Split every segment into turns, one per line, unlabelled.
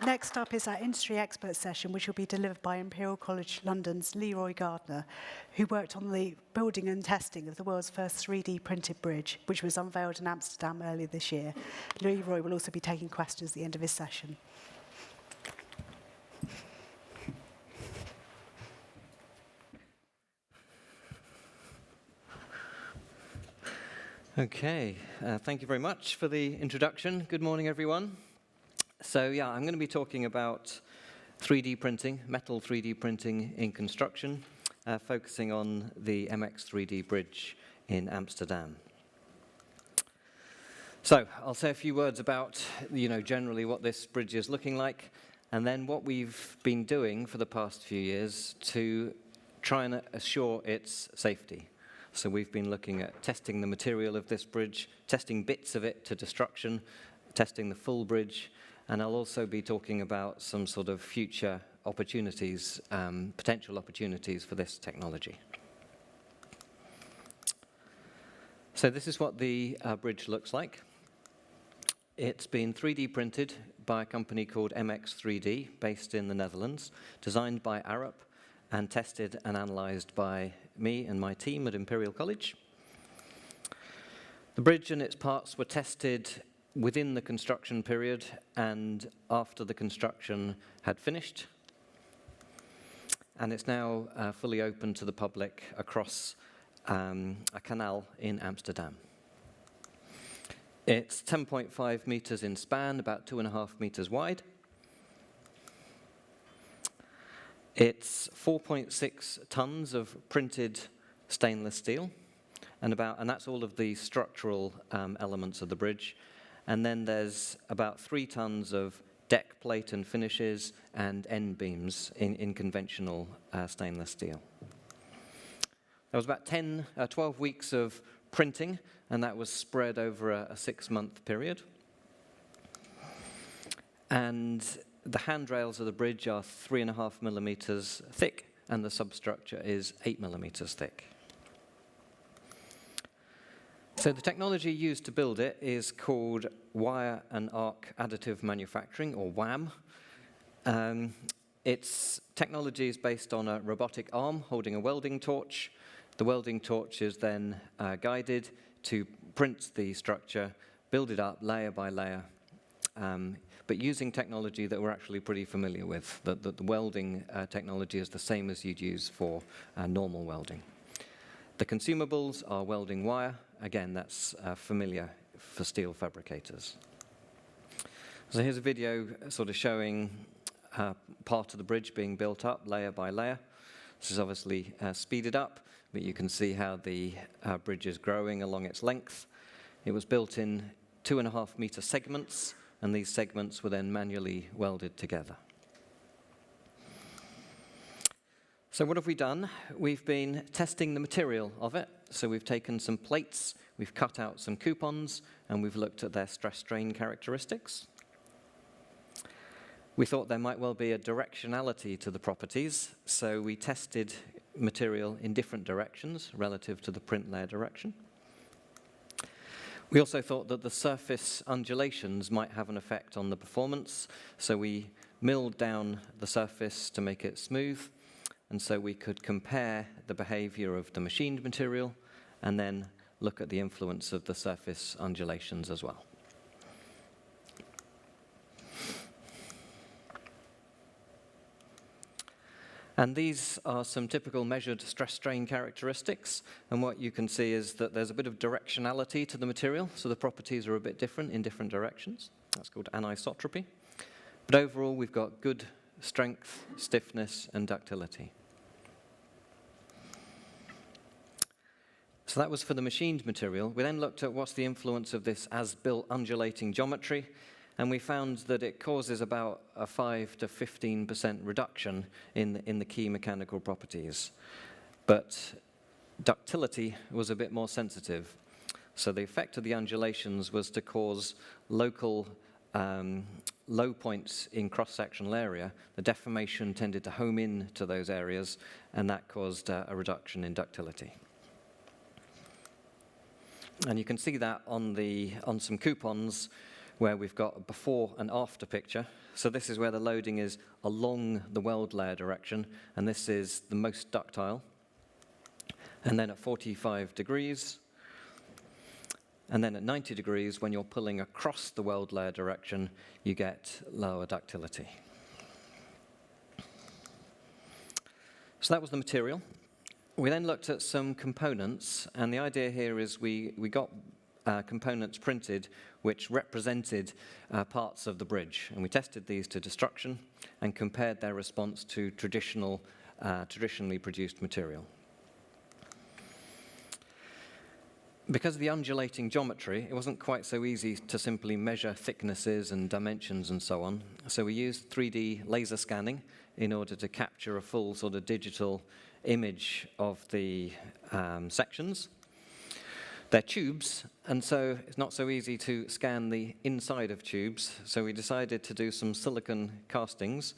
Next up is our industry expert session, which will be delivered by Imperial College London's Leroy Gardner, who worked on the building and testing of the world's first 3D printed bridge, which was unveiled in Amsterdam earlier this year. Leroy will also be taking questions at the end of his session.
Okay, thank you very much for the introduction. Good morning, everyone. So yeah, I'm going to be talking about 3D printing, metal 3D printing in construction, focusing on the MX3D bridge in Amsterdam. So I'll say a few words about, generally what this bridge is looking like, and then what we've been doing for the past few years to try and assure its safety. So we've been looking at testing the material of this bridge, testing bits of it to destruction, testing the full bridge, and I'll also be talking about some sort of future opportunities, potential opportunities for this technology. So this is what the bridge looks like. It's been 3D printed by a company called MX3D, based in the Netherlands, designed by Arup, and tested and analyzed by me and my team at Imperial College. The bridge and its parts were tested within the construction period and after the construction had finished. And it's now fully open to the public across a canal in Amsterdam. It's 10.5 meters in span, about 2.5 meters wide. It's 4.6 tons of printed stainless steel, and that's all of the structural elements of the bridge. And then there's about 3 tons of deck plate and finishes and end beams in conventional stainless steel. There was about 12 weeks of printing, and that was spread over a 6-month period. And the handrails of the bridge are 3.5 millimeters thick, and the substructure is 8 millimeters thick. So the technology used to build it is called wire and arc additive manufacturing, or WAM. Its technology is based on a robotic arm holding a welding torch. The welding torch is then guided to print the structure, build it up layer by layer, but using technology that we're actually pretty familiar with. The welding technology is the same as you'd use for normal welding. The consumables are welding wire. Again, that's familiar for steel fabricators. So here's a video sort of showing part of the bridge being built up layer by layer. This is obviously speeded up, but you can see how the bridge is growing along its length. It was built in 2.5 meter segments, and these segments were then manually welded together. So what have we done? We've been testing the material of it. So we've taken some plates, we've cut out some coupons, and we've looked at their stress-strain characteristics. We thought there might well be a directionality to the properties, so we tested material in different directions relative to the print layer direction. We also thought that the surface undulations might have an effect on the performance, so we milled down the surface to make it smooth, and so we could compare the behavior of the machined material and then look at the influence of the surface undulations as well. And these are some typical measured stress-strain characteristics. And what you can see is that there's a bit of directionality to the material, so the properties are a bit different in different directions. That's called anisotropy. But overall, we've got good strength, stiffness, and ductility. So that was for the machined material. We then looked at what's the influence of this as-built undulating geometry, and we found that it causes about a 5 to 15% reduction in the key mechanical properties. But ductility was a bit more sensitive. So the effect of the undulations was to cause local low points in cross-sectional area. The deformation tended to home in to those areas, and that caused a reduction in ductility. And you can see that on some coupons where we've got a before and after picture. So this is where the loading is along the weld layer direction, and this is the most ductile. And then at 45 degrees, and then at 90 degrees, when you're pulling across the weld layer direction, you get lower ductility. So that was the material. We then looked at some components, and the idea here is we got components printed which represented parts of the bridge, and we tested these to destruction and compared their response to traditionally produced material. Because of the undulating geometry, it wasn't quite so easy to simply measure thicknesses and dimensions and so on, so we used 3D laser scanning in order to capture a full sort of digital image of the sections. They're tubes, and so it's not so easy to scan the inside of tubes, so we decided to do some silicon castings.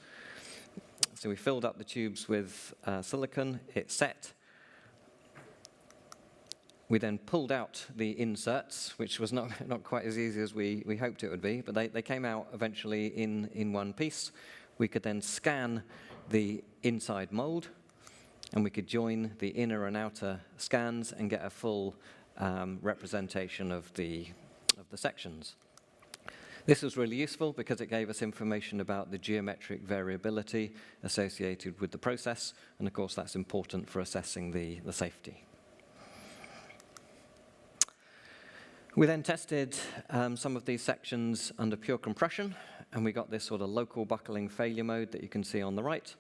So we filled up the tubes with silicon, it set. We then pulled out the inserts, which was not quite as easy as we hoped it would be, but they came out eventually in one piece. We could then scan the inside mold, and we could join the inner and outer scans and get a full representation of the sections. This was really useful because it gave us information about the geometric variability associated with the process, and of course that's important for assessing the safety. We then tested some of these sections under pure compression, and we got this sort of local buckling failure mode that you can see on the right.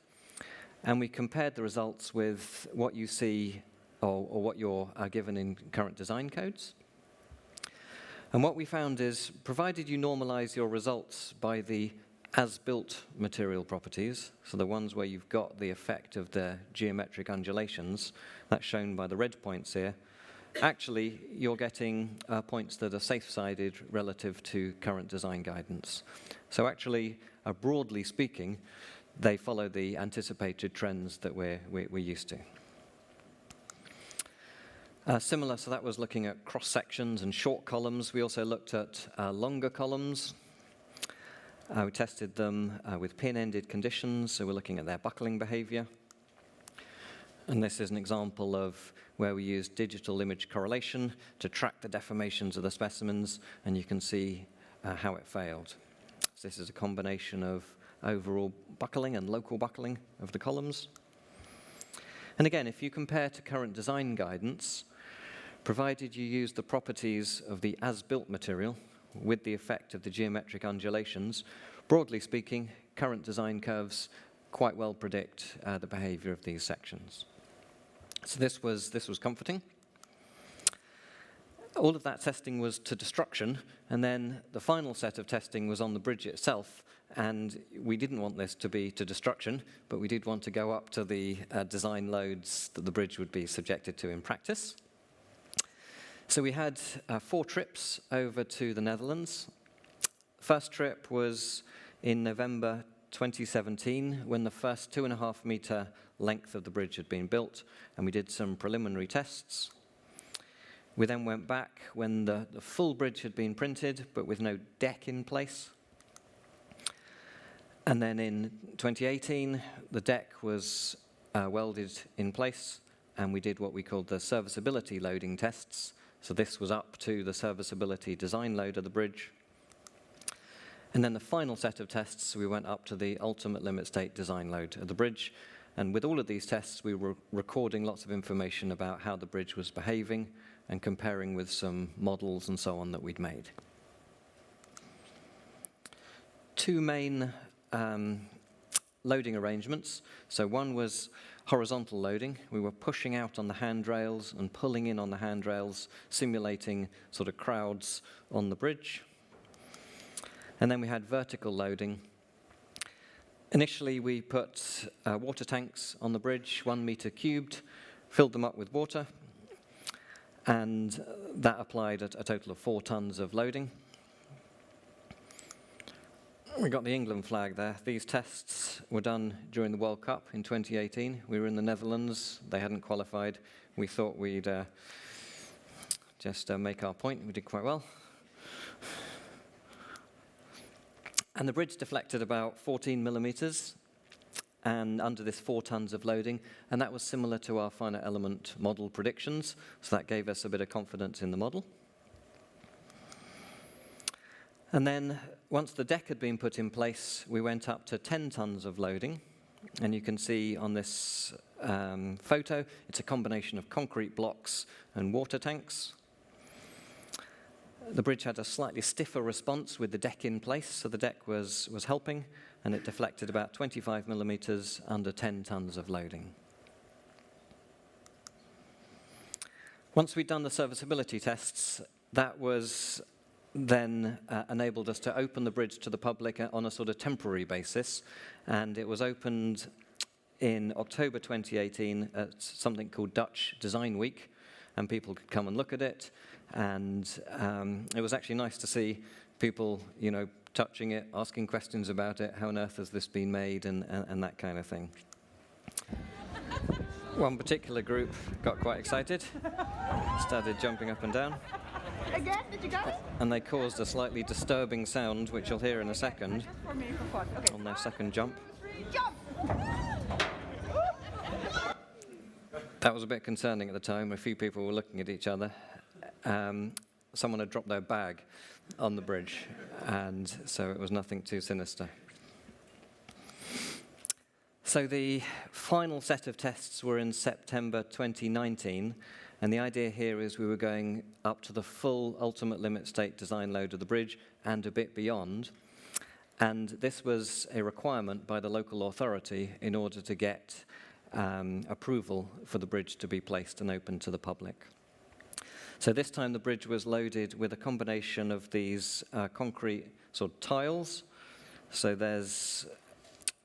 And we compared the results with what you see or what you're given in current design codes. And what we found is, provided you normalize your results by the as-built material properties, so the ones where you've got the effect of the geometric undulations, that's shown by the red points here, actually you're getting points that are safe-sided relative to current design guidance. So actually, broadly speaking, they follow the anticipated trends that we're used to. Similar, so that was looking at cross-sections and short columns. We also looked at longer columns. We tested them with pin-ended conditions, so we're looking at their buckling behavior. And this is an example of where we used digital image correlation to track the deformations of the specimens, and you can see how it failed. So this is a combination of overall buckling and local buckling of the columns. And again, if you compare to current design guidance, provided you use the properties of the as-built material with the effect of the geometric undulations, broadly speaking, current design curves quite well predict the behavior of these sections. So this was comforting. All of that testing was to destruction, and then the final set of testing was on the bridge itself, and we didn't want this to be to destruction, but we did want to go up to the design loads that the bridge would be subjected to in practice. So we had 4 trips over to the Netherlands. First trip was in November 2017, when the first 2.5 meter length of the bridge had been built, and we did some preliminary tests. We then went back when the full bridge had been printed, but with no deck in place. And then in 2018, the deck was welded in place, and we did what we called the serviceability loading tests. So this was up to the serviceability design load of the bridge. And then the final set of tests, we went up to the ultimate limit state design load of the bridge. And with all of these tests, we were recording lots of information about how the bridge was behaving and comparing with some models and so on that we'd made. 2 main loading arrangements. So one was horizontal loading. We were pushing out on the handrails and pulling in on the handrails, simulating sort of crowds on the bridge. And then we had vertical loading. Initially, we put water tanks on the bridge, 1 meter cubed, filled them up with water, and that applied a total of 4 tons of loading. We got the England flag there. These tests were done during the World Cup in 2018. We were in the Netherlands. They hadn't qualified. We thought we'd just make our point. We did quite well. And the bridge deflected about 14 millimeters and under this 4 tons of loading, and that was similar to our finite element model predictions, so that gave us a bit of confidence in the model. And then once the deck had been put in place, we went up to 10 tons of loading, and you can see on this photo, it's a combination of concrete blocks and water tanks. The bridge had a slightly stiffer response with the deck in place, so the deck was helping, and it deflected about 25 millimeters under 10 tons of loading. Once we'd done the serviceability tests, that was then enabled us to open the bridge to the public on a sort of temporary basis, and it was opened in October 2018 at something called Dutch Design Week, and people could come and look at it, and it was actually nice to see people, touching it, asking questions about it, how on earth has this been made, and that kind of thing. One particular group got quite excited, started jumping up and down.
Again, did you get it?
And they caused a slightly disturbing sound, which you'll hear in a second,
For me, for fun. Okay.
on their second jump.
3, jump!
That was a bit concerning at the time. A few people were looking at each other. Someone had dropped their bag on the bridge, and so it was nothing too sinister. So the final set of tests were in September 2019, and the idea here is we were going up to the full ultimate limit state design load of the bridge and a bit beyond. And this was a requirement by the local authority in order to get approval for the bridge to be placed and open to the public. So this time the bridge was loaded with a combination of these concrete sort of tiles. So there's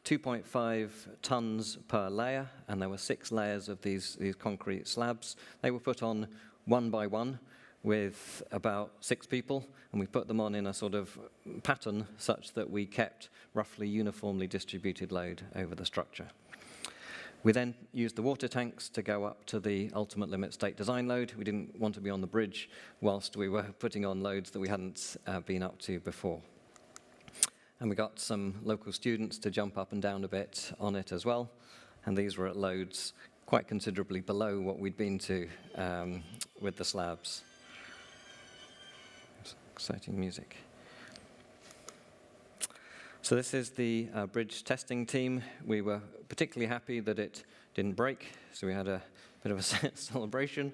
2.5 tons per layer, and there were 6 layers of these concrete slabs. They were put on one by one with about 6 people, and we put them on in a sort of pattern such that we kept roughly uniformly distributed load over the structure. We then used the water tanks to go up to the ultimate limit state design load. We didn't want to be on the bridge whilst we were putting on loads that we hadn't been up to before. And we got some local students to jump up and down a bit on it as well. And these were at loads quite considerably below what we'd been to with the slabs. Exciting music. So this is the bridge testing team. We were particularly happy that it didn't break, so we had a bit of a celebration.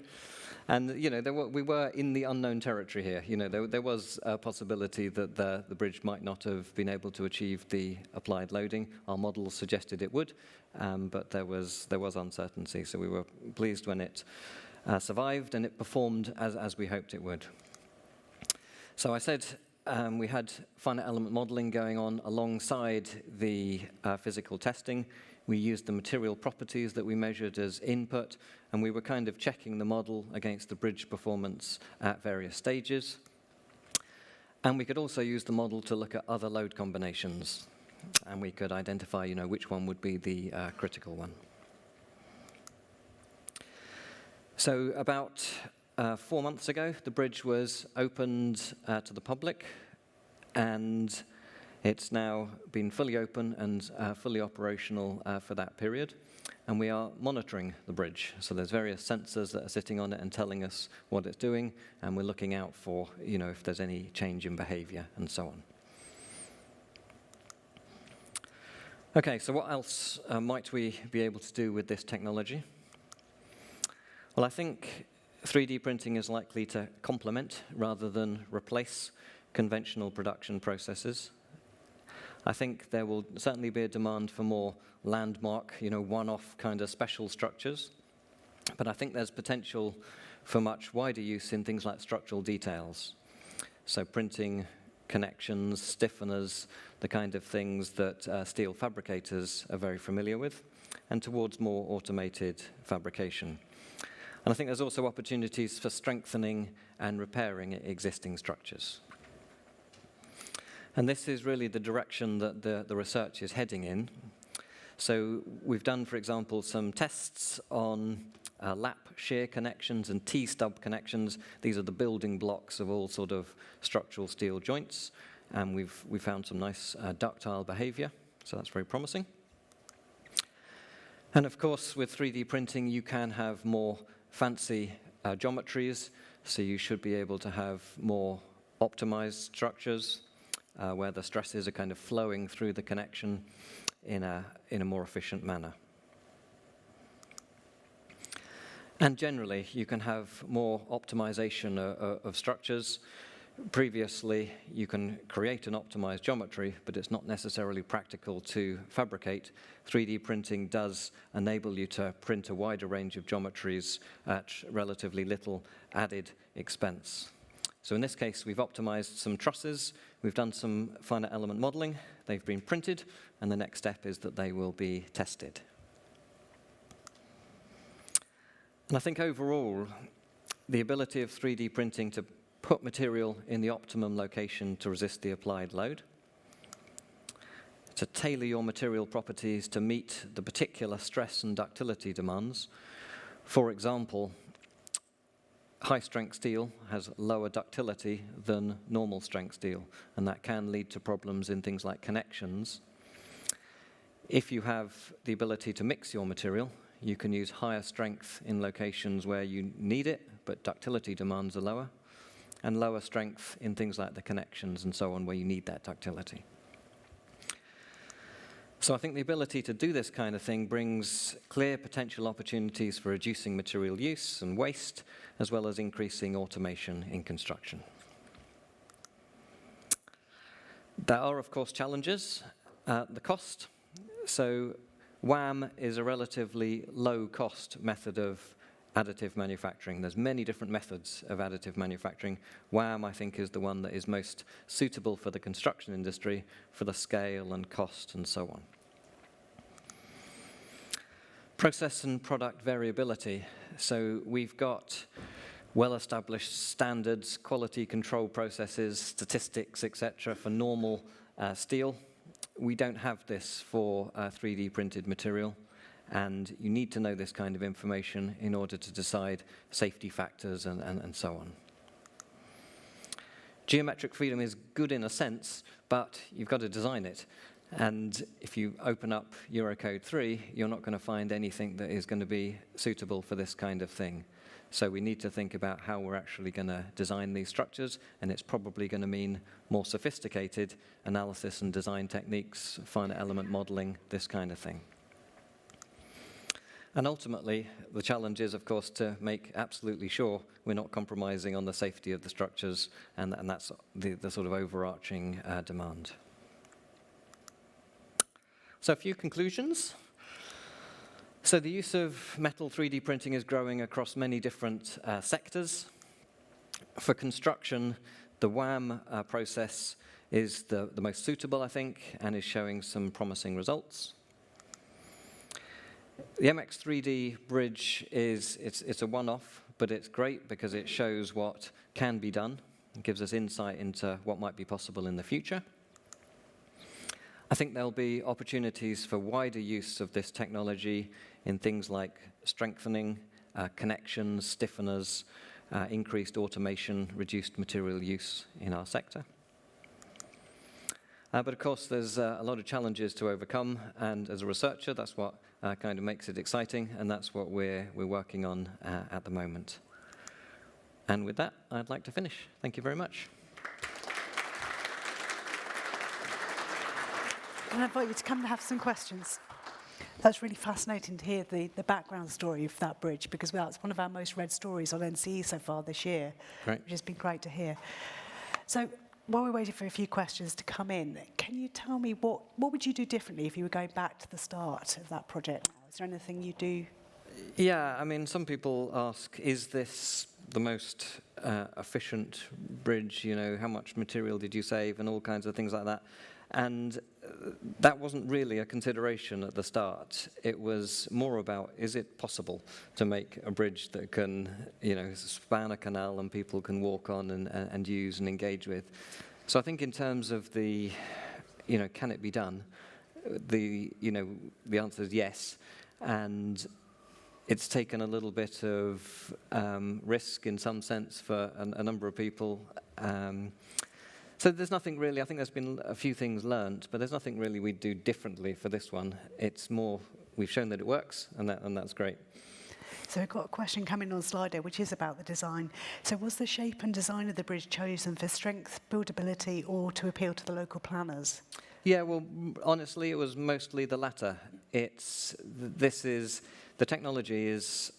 And, we were in the unknown territory here. There was a possibility that the bridge might not have been able to achieve the applied loading. Our models suggested it would, but there was uncertainty. So we were pleased when it survived and it performed as we hoped it would. So I said we had finite element modeling going on alongside the physical testing. We used the material properties that we measured as input, and we were kind of checking the model against the bridge performance at various stages. And we could also use the model to look at other load combinations, and we could identify, which one would be the critical one. So about 4 months ago, the bridge was opened to the public, and it's now been fully open and fully operational for that period. And we are monitoring the bridge. So there's various sensors that are sitting on it and telling us what it's doing, and we're looking out for, if there's any change in behavior and so on. Okay, so what else might we be able to do with this technology? Well, I think 3D printing is likely to complement rather than replace conventional production processes. I think there will certainly be a demand for more landmark, one-off kind of special structures. But I think there's potential for much wider use in things like structural details. So printing connections, stiffeners, the kind of things that steel fabricators are very familiar with, and towards more automated fabrication. And I think there's also opportunities for strengthening and repairing existing structures. And this is really the direction that the research is heading in. So we've done, for example, some tests on lap shear connections and T-stub connections. These are the building blocks of all sort of structural steel joints. and we found some nice ductile behavior, so that's very promising. And of course, with 3D printing, you can have more fancy geometries, so you should be able to have more optimized structures where the stresses are kind of flowing through the connection in a more efficient manner. And generally, you can have more optimization of structures. Previously, you can create an optimized geometry, but it's not necessarily practical to fabricate. 3D printing does enable you to print a wider range of geometries at relatively little added expense. So in this case, we've optimized some trusses, we've done some finite element modeling, they've been printed, and the next step is that they will be tested. And I think overall, the ability of 3D printing to put material in the optimum location to resist the applied load, to tailor your material properties to meet the particular stress and ductility demands. For example, high-strength steel has lower ductility than normal strength steel, and that can lead to problems in things like connections. If you have the ability to mix your material, you can use higher strength in locations where you need it, but ductility demands are lower, and lower strength in things like the connections and so on, where you need that ductility. So I think the ability to do this kind of thing brings clear potential opportunities for reducing material use and waste, as well as increasing automation in construction. There are, of course, challenges. The cost. So WAM is a relatively low-cost method of additive manufacturing. There's many different methods of additive manufacturing. WAM, I think, is the one that is most suitable for the construction industry, for the scale and cost and so on. Process and product variability. So we've got well-established standards, quality control processes, statistics, etc., for normal steel. We don't have this for 3D printed material, and you need to know this kind of information in order to decide safety factors and so on. Geometric freedom is good in a sense, but you've got to design it. And if you open up Eurocode 3, you're not going to find anything that is going to be suitable for this kind of thing. So we need to think about how we're actually going to design these structures, and it's probably going to mean more sophisticated analysis and design techniques, finite element modeling, this kind of thing. And ultimately, the challenge is, of course, to make absolutely sure we're not compromising on the safety of the structures, and that's the sort of overarching demand. So a few conclusions. So the use of metal 3D printing is growing across many different sectors. For construction, the WAM process is the most suitable, I think, and is showing some promising results. The MX3D bridge it's a one-off, but it's great because it shows what can be done. It gives us insight into what might be possible in the future. I think there'll be opportunities for wider use of this technology in things like strengthening, connections, stiffeners, increased automation, reduced material use in our sector. But of course, there's a lot of challenges to overcome, and as a researcher, that's what kind of makes it exciting, and that's what we're working on at the moment. And with that, I'd like to finish. Thank you very much.
And I invite you to come and have some questions. That's really fascinating to hear the background story of that bridge, because that's one of our most read stories on NCE so far this year,
Great.
Which has been great to hear. So while we're waiting for a few questions to come in, can you tell me what would you do differently if you were going back to the start of that project now? Is there anything you do?
Yeah, I mean, some people ask, is this the most efficient bridge? You know, how much material did you save and all kinds of things like that? And that wasn't really a consideration at the start. It was more about, is it possible to make a bridge that can, you know, span a canal and people can walk on and use and engage with? So I think in terms of the, you know, can it be done? The answer is yes. And it's taken a little bit of risk in some sense for a number of people. So there's nothing really, I think there's been a few things learnt, but there's nothing really we'd do differently for this one. It's more, we've shown that it works, and that's great.
So we've got a question coming on Slido, which is about the design. So was the shape and design of the bridge chosen for strength, buildability, or to appeal to the local planners?
Yeah, well, honestly, it was mostly the latter. The technology is,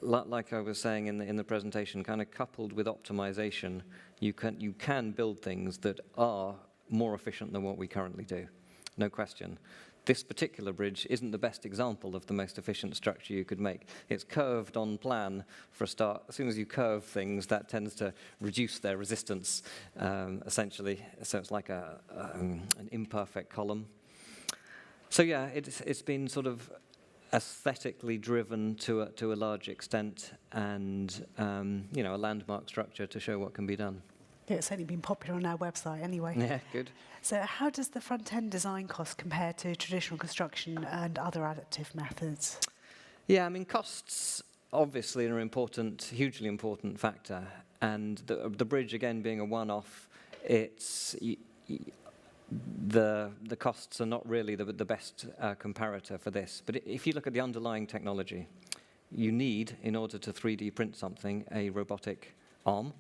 like I was saying in the presentation, kind of coupled with optimization. You can build things that are more efficient than what we currently do, no question. This particular bridge isn't the best example of the most efficient structure you could make. It's curved on plan for a start. As soon as you curve things, that tends to reduce their resistance, essentially. So it's like an imperfect column. So yeah, it's been sort of aesthetically driven to a large extent, and a landmark structure to show what can be done.
Yeah, it's only been popular on our website anyway.
Yeah, good.
So how does the front-end design cost compare to traditional construction and other adaptive methods?
Yeah, I mean, costs obviously are an hugely important factor. And the bridge, again, being a one-off, the costs are not really the best comparator for this. But if you look at the underlying technology, you need, in order to 3D print something, a robotic arm.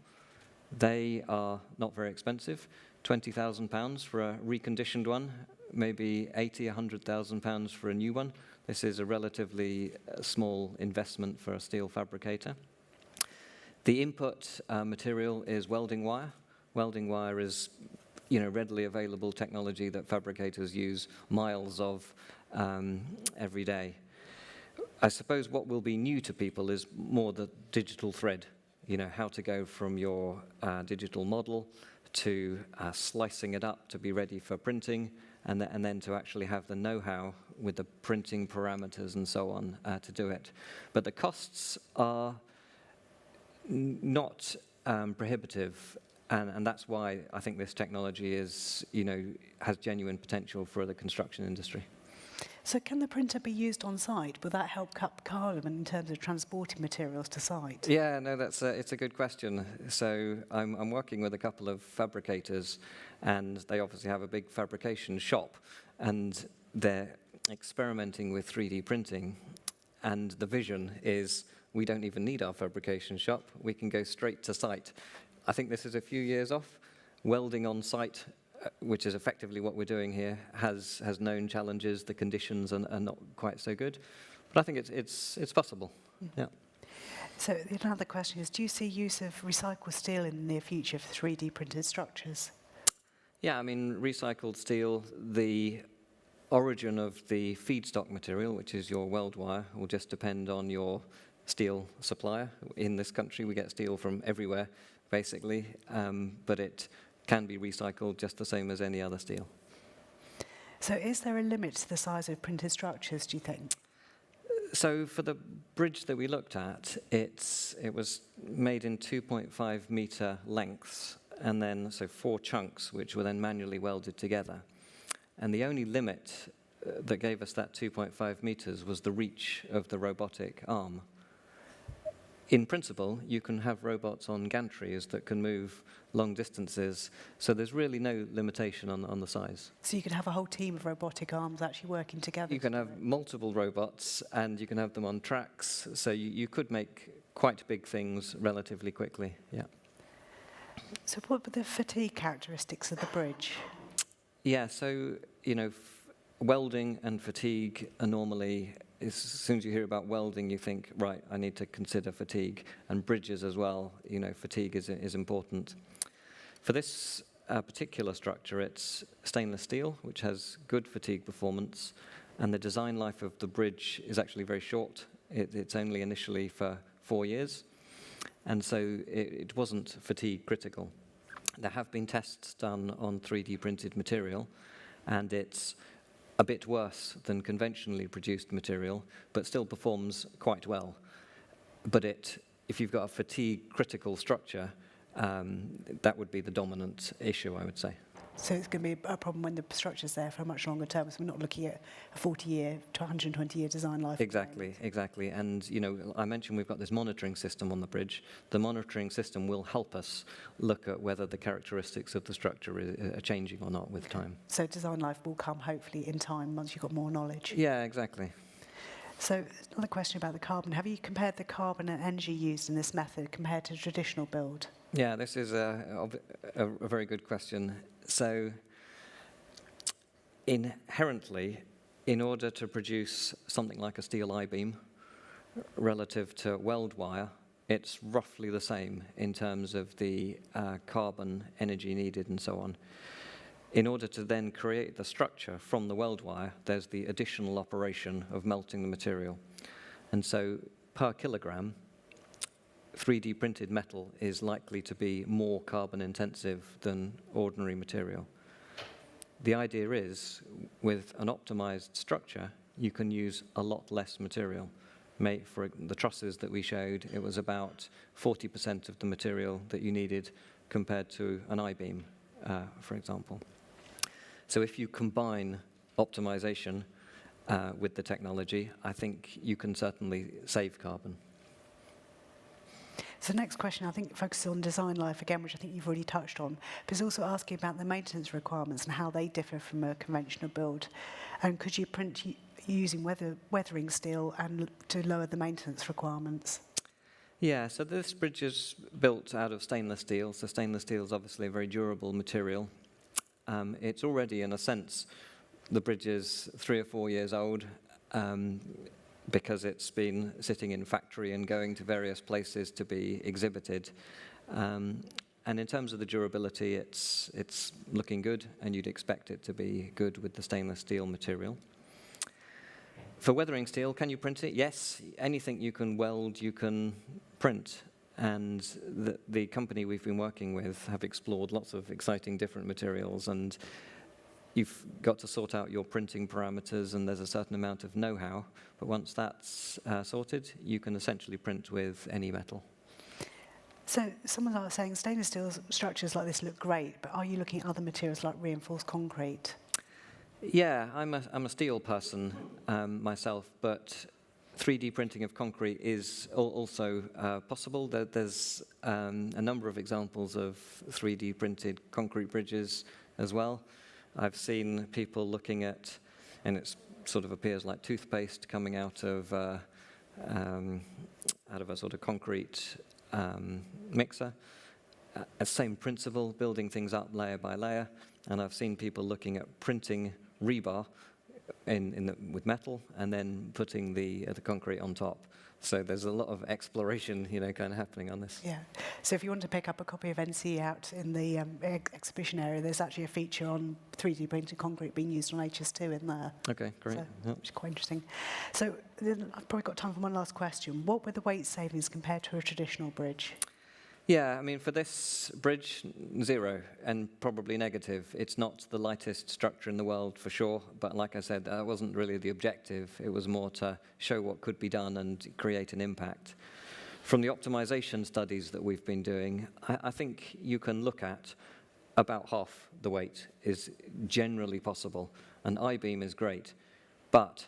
They are not very expensive, £20,000 for a reconditioned one, maybe £100,000 for a new one. This is a relatively small investment for a steel fabricator. The input material is welding wire. Welding wire is readily available technology that fabricators use miles of every day. I suppose what will be new to people is more the digital thread. How to go from your digital model to slicing it up to be ready for printing, and then to actually have the know-how with the printing parameters and so on to do it. But the costs are not prohibitive, and that's why I think this technology has genuine potential for the construction industry.
So can the printer be used on site? Will that help cut carbon in terms of transporting materials to site?
Yeah, no, it's a good question. So I'm working with a couple of fabricators, and they obviously have a big fabrication shop, and they're experimenting with 3D printing. And the vision is we don't even need our fabrication shop. We can go straight to site. I think this is a few years off. Welding on site, which is effectively what we're doing here, has known challenges. The conditions are not quite so good, but I think it's possible. Yeah.
So another question is, do you see use of recycled steel in the near future for 3D printed structures?
Yeah, I mean, recycled steel, the origin of the feedstock material, which is your weld wire, will just depend on your steel supplier. In this country, we get steel from everywhere, basically, but it can be recycled just the same as any other steel.
So is there a limit to the size of printed structures, do you think?
So for the bridge that we looked at, it was made in 2.5 meter lengths, and then 4 chunks, which were then manually welded together. And the only limit that gave us that 2.5 meters was the reach of the robotic arm. In principle, you can have robots on gantries that can move long distances, so there's really no limitation on the size.
So you could have a whole team of robotic arms actually working together?
You can have multiple robots, and you can have them on tracks, so you could make quite big things relatively quickly, yeah.
So what were the fatigue characteristics of the bridge?
Yeah, so, welding and fatigue are normally, as soon as you hear about welding, you think, right, I need to consider fatigue. And bridges as well, fatigue is important. For this particular structure, it's stainless steel, which has good fatigue performance. And the design life of the bridge is actually very short. It's only initially for 4 years. And so it wasn't fatigue critical. There have been tests done on 3D printed material, and it's a bit worse than conventionally produced material, but still performs quite well. But if you've got a fatigue critical structure, that would be the dominant issue, I would say.
So it's going to be a problem when the structure's there for a much longer term. So we're not looking at a 40-year to 120-year design life.
Exactly. And, I mentioned we've got this monitoring system on the bridge. The monitoring system will help us look at whether the characteristics of the structure are changing or not with time.
So design life will come, hopefully, in time once you've got more knowledge.
Yeah, exactly.
So another question about the carbon. Have you compared the carbon and energy used in this method compared to traditional build?
Yeah, this is a very good question. So inherently, in order to produce something like a steel I-beam relative to weld wire, it's roughly the same in terms of the carbon energy needed and so on. In order to then create the structure from the weld wire, there's the additional operation of melting the material. And so per kilogram, 3D printed metal is likely to be more carbon intensive than ordinary material. The idea is, with an optimized structure, you can use a lot less material. For the trusses that we showed, it was about 40% of the material that you needed compared to an I-beam, for example. So if you combine optimization with the technology, I think you can certainly save carbon.
So the next question, I think, focuses on design life again, which I think you've already touched on, but it's also asking about the maintenance requirements and how they differ from a conventional build. And could you print using weathering steel and to lower the maintenance requirements?
Yeah, so this bridge is built out of stainless steel. So stainless steel is obviously a very durable material. It's already, in a sense, the bridge is 3 or 4 years old. Because it's been sitting in factory and going to various places to be exhibited. And in terms of the durability, it's looking good, and you'd expect it to be good with the stainless steel material. For weathering steel, can you print it? Yes, anything you can weld, you can print. And the company we've been working with have explored lots of exciting different materials, and you've got to sort out your printing parameters, and there's a certain amount of know-how. But once that's sorted, you can essentially print with any metal.
So someone's saying stainless steel structures like this look great, but are you looking at other materials like reinforced concrete?
Yeah, I'm a steel person myself, but 3D printing of concrete is also possible. There's a number of examples of 3D printed concrete bridges as well. I've seen people looking at, and it sort of appears like toothpaste coming out of a sort of concrete mixer. Same principle, building things up layer by layer. And I've seen people looking at printing rebar with metal and then putting the concrete on top. So there's a lot of exploration, kind of happening on this.
Yeah. So if you want to pick up a copy of NCE out in the exhibition area, there's actually a feature on 3D printed concrete being used on HS2 in there.
Okay, great.
So, which is quite interesting. So then I've probably got time for one last question. What were the weight savings compared to a traditional bridge?
Yeah, I mean, for this bridge, 0 and probably negative. It's not the lightest structure in the world for sure, but like I said, that wasn't really the objective. It was more to show what could be done and create an impact. From the optimization studies that we've been doing, I think you can look at about half the weight is generally possible. An I-beam is great, but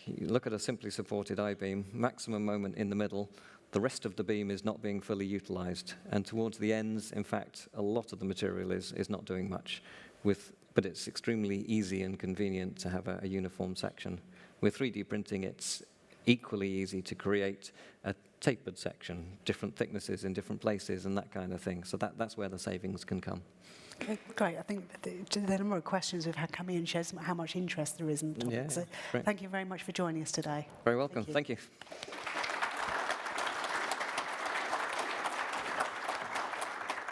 you look at a simply supported I-beam, maximum moment in the middle, the rest of the beam is not being fully utilized. And towards the ends, in fact, a lot of the material is not doing much. But it's extremely easy and convenient to have a uniform section. With 3D printing, it's equally easy to create a tapered section, different thicknesses in different places and that kind of thing. So that's where the savings can come.
Okay, great. I think there are a number of questions we've had coming in shows how much interest there is in the topic.
Yeah,
so
great.
thank you very much for joining us today.
Very welcome. Thank you.